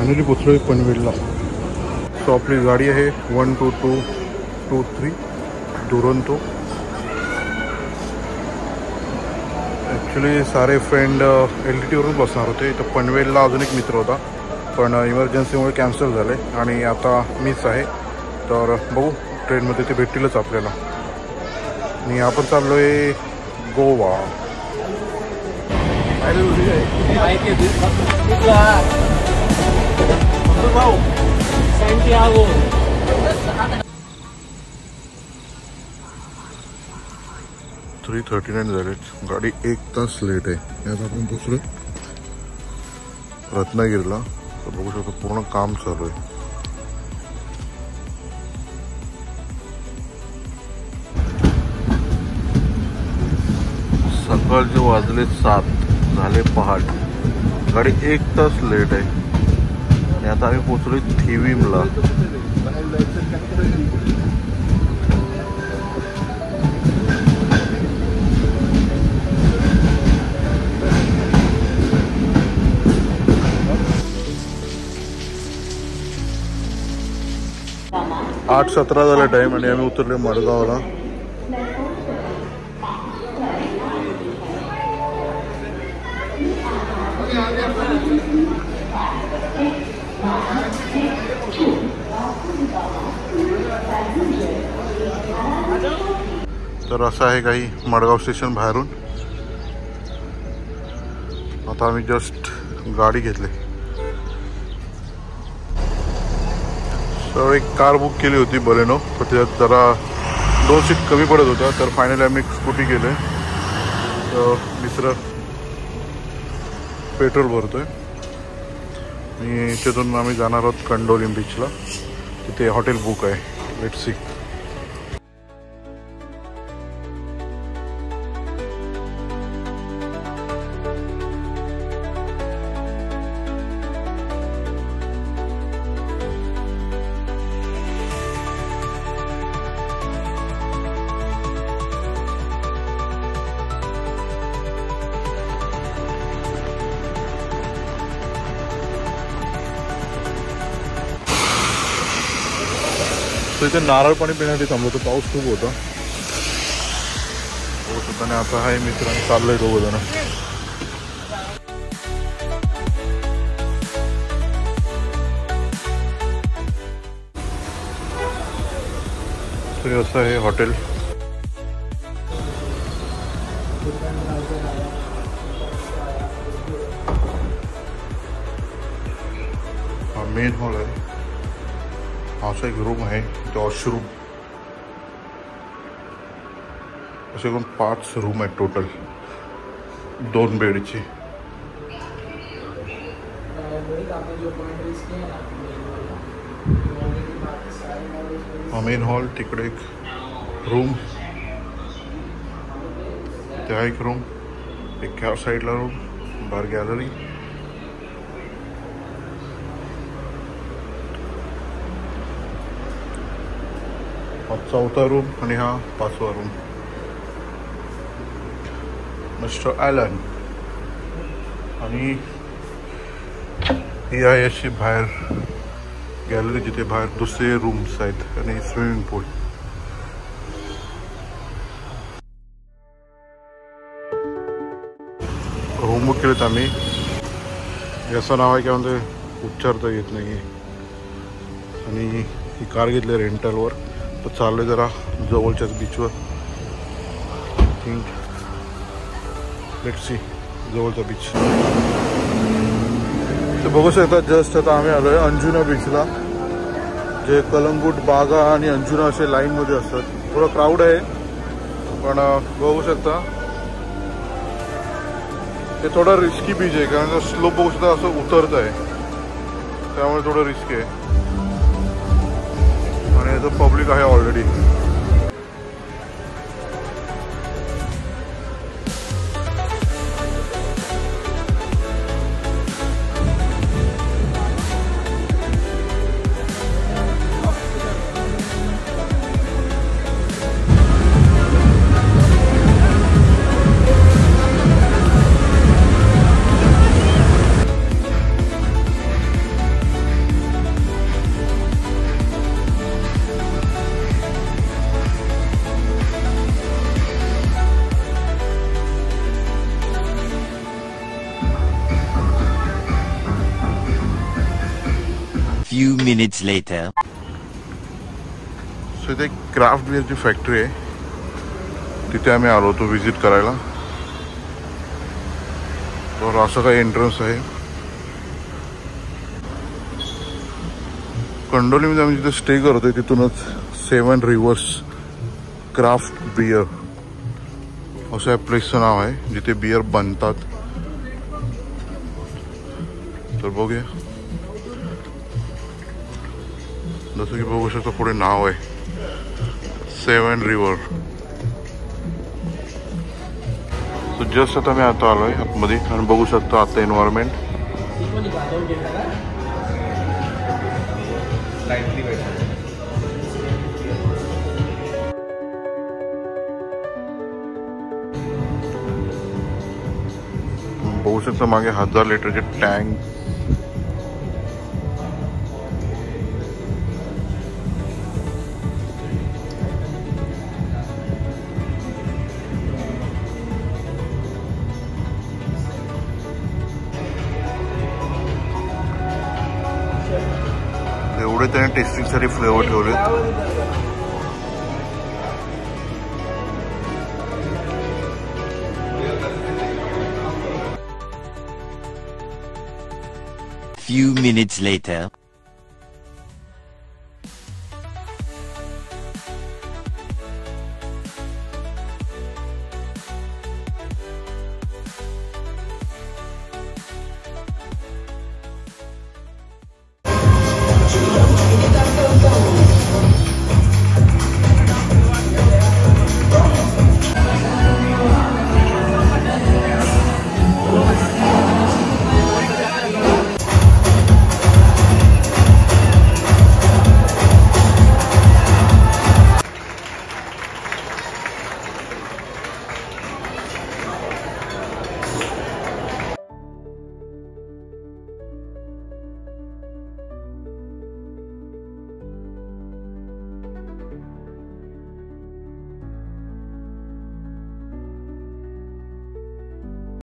Finally पोचलो पनवेलला. So आपली गाडी आहे 12223 दुरंतो. ॲक्च्युली सारे फ्रेंड LTTवरून बसणार होते. इथं पनवेलला अजून एक मित्र होता पण इमर्जन्सीमुळे कॅन्सल झाले आणि आता मीच आहे. तर बघू ट्रेनमध्ये ते भेटतीलच आपल्याला. आणि आपण चाललो आहे गोवा. सॅन्टियागो 3:39 झाले. गाडी 1 तास लेट आहे. यात आपण पोचलो रत्नागिरीला. तर बघू शकतो पूर्ण काम चालू आहे. सकाळचे वाजले 7 झाले पहाट. गाडी 1 तास लेट आहे. आणि आता आम्ही पोचलोय थिविमला. 8:17 झाला टाइम आणि आम्ही उतरले मडगावला. तर असं आहे काही मडगाव स्टेशन बाहेरून. आता आम्ही जस्ट गाडी घेतली. तर एक कार बुक केली होती बलेनो. तर त्याच्यात जरा 2 सीट कमी पडत होत्या. तर फायनली आम्ही स्कूटी केले. तर दुसरं पेट्रोल भरतोय आणि तिथून आम्ही जाणार आहोत कंडोली बीचला. तिथे हॉटेल बुक आहे. Let's see. तर इथे नारळ पाणी पिण्यासाठी थांबलो. पाऊस खूप होता. पाऊस होता आणि आता आहे मित्रांनी चाललंय 2 जण. तर असं आहे हॉटेल. हा मेन हॉल आहे. असा एक रूम आहे. वॉशरूम असे करून 5 रूम आहेत टोटल. 2 बेडची. हा मेन हॉल. तिकडे एक रूम. त्या एक रूम. एक ह्या साईडला रूम. बार गॅलरी. हा 4था रूम आणि हा 5वा रूम. Mister Allen. आणि ही आहे अशी बाहेर गॅलरी जिथे बाहेर दुसरे रूम्स आहेत आणि स्विमिंग पूल. रूम बुक केलेत आम्ही. याचं नाव आहे की म्हणजे उच्चारता येत नाही. आणि ही कार घेतली रेंटलवर. तर चाललोय जरा जवळच्याच बीचवर. थिंक लेट्स सी जवळचा बीच. तर बघू शकता जस्ट आता आम्ही आलोय अंजुना बीचला. जे कलंगूट, बागा आणि अंजुना असे लाईनमध्ये असतात. थोडं क्राऊड आहे पण बघू शकता हे थोडा रिस्की बीच आहे. कारण स्लोप बघू शकता असं उतरत आहे. त्यामुळे थोडं रिस्की आहे. आणि याचं पब्लिक आहे already. Few minutes later. So इथे एक क्राफ्ट बिअरची फॅक्टरी आहे, तिथे आम्ही आलो होतो व्हिजिट करायला. तर असं काही एंट्रन्स आहे. कंडोलीमध्ये आम्ही जिथे स्टे करतोय तिथूनच 7 रिव्हर्स क्राफ्ट बियर असं या प्लेसचं नाव आहे जिथे बियर बनतात. तर बघूया, जसं की बघू शकतो पुढे नाव आहे 7 रिव्हर. सो जस्ट आता मी आता आलोय आतमध्ये आणि बघू शकतो आता एन्व्हायरमेंट. बघू शकतो मागे 1000 लिटरचे टँक. एवढे त्याने टेस्टिंग साठी फ्लेवर ठेवलेत. Few minutes later.